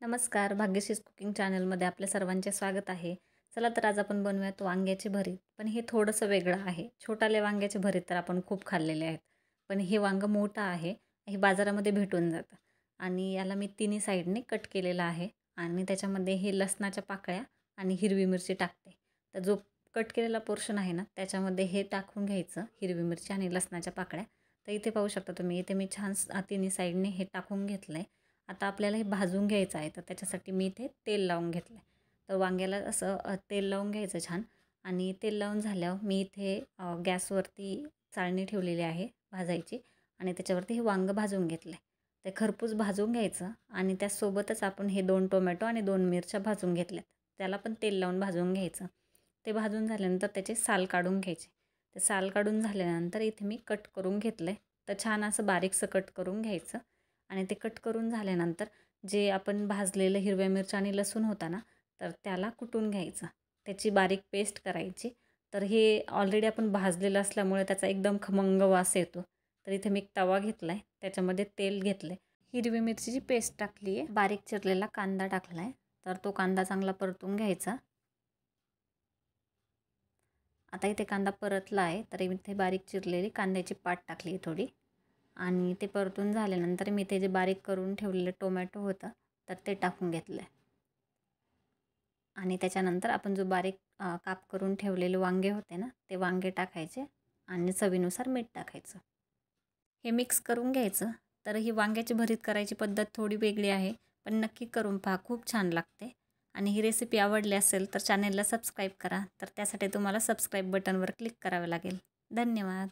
नमस्कार. भाग्यश्रीज कुकिंग चॅनलमध्ये आपल्या सर्वांचे स्वागत आहे. चला तर आज आपण बनवूयात वांग्याचे भरीत. पण हे थोडंसं वेगळं आहे. छोटाले वांग्याचे भरीत तर आपण खूप खाल्लेले आहेत. पण हे वांगं मोठं आहे. हे बाजारामध्ये भेटून जातं आणि याला मी तिन्ही साईडने कट केलेलं आहे आणि त्याच्यामध्ये हे लसणाच्या पाकळ्या आणि हिरवी मिरची टाकते. तर जो कट केलेला पोर्शन आहे ना, त्याच्यामध्ये हे टाकून घ्यायचं, हिरवी मिरची आणि लसणाच्या पाकळ्या. तर इथे पाहू शकता तुम्ही, इथे मी छान तिन्ही साईडने हे टाकून घेतलं आहे. आता आपल्याला हे भाजून घ्यायचं आहे, तर त्याच्यासाठी मी इथे तेल लावून घेतलं आहे. तर वांग्याला असं तेल लावून घ्यायचं छान आणि तेल लावून झाल्यावर मी इथे गॅसवरती चाळणी ठेवलेली आहे भाजायची आणि त्याच्यावरती हे वांगं भाजून घेतलं आहे. ते खरपूस भाजून घ्यायचं आणि त्यासोबतच आपण हे 2 टोमॅटो आणि 2 मिरच्या भाजून घेतल्यात. त्याला पण तेल लावून भाजून घ्यायचं. ते भाजून झाल्यानंतर त्याचे साल काढून घ्यायचे. ते साल काढून झाल्यानंतर इथे मी कट करून घेतलं आहे. तर छान असं बारीकसं कट करून घ्यायचं आणि ते कट करून झाल्यानंतर जे आपण भाजलेलं हिरव्या मिरच्या आणि लसूण होता ना, तर त्याला कुटून घ्यायचं. त्याची बारीक पेस्ट करायची. तर हे ऑलरेडी आपण भाजलेलं असल्यामुळे त्याचा एकदम खमंग वास येतो. तर इथे मी एक तवा घेतला आहे, त्याच्यामध्ये तेल घेतलं आहे, हिरवी मिरचीची पेस्ट टाकली आहे, बारीक चिरलेला कांदा टाकला आहे. तर तो कांदा चांगला परतून घ्यायचा. आता इथे कांदा परतला आहे, तर इथे बारीक चिरलेली कांद्याची पात टाकली आहे थोडी आणि ते परतून झाल्यानंतर मी ते जे बारीक करून ठेवलेलं टोमॅटो होतं, तर ते टाकून घेतलं आहे आणि त्याच्यानंतर आपण जो बारीक काप करून ठेवलेले वांगे होते ना, ते वांगे टाकायचे आणि चवीनुसार मीठ टाकायचं. हे मिक्स करून घ्यायचं. तर ही वांग्याची भरीत करायची पद्धत थोडी वेगळी आहे, पण नक्की करून पहा, खूप छान लागते. आणि ही रेसिपी आवडली असेल तर चॅनेलला सबस्क्राईब करा. तर त्यासाठी तुम्हाला सबस्क्राईब बटनवर क्लिक करावे लागेल. धन्यवाद.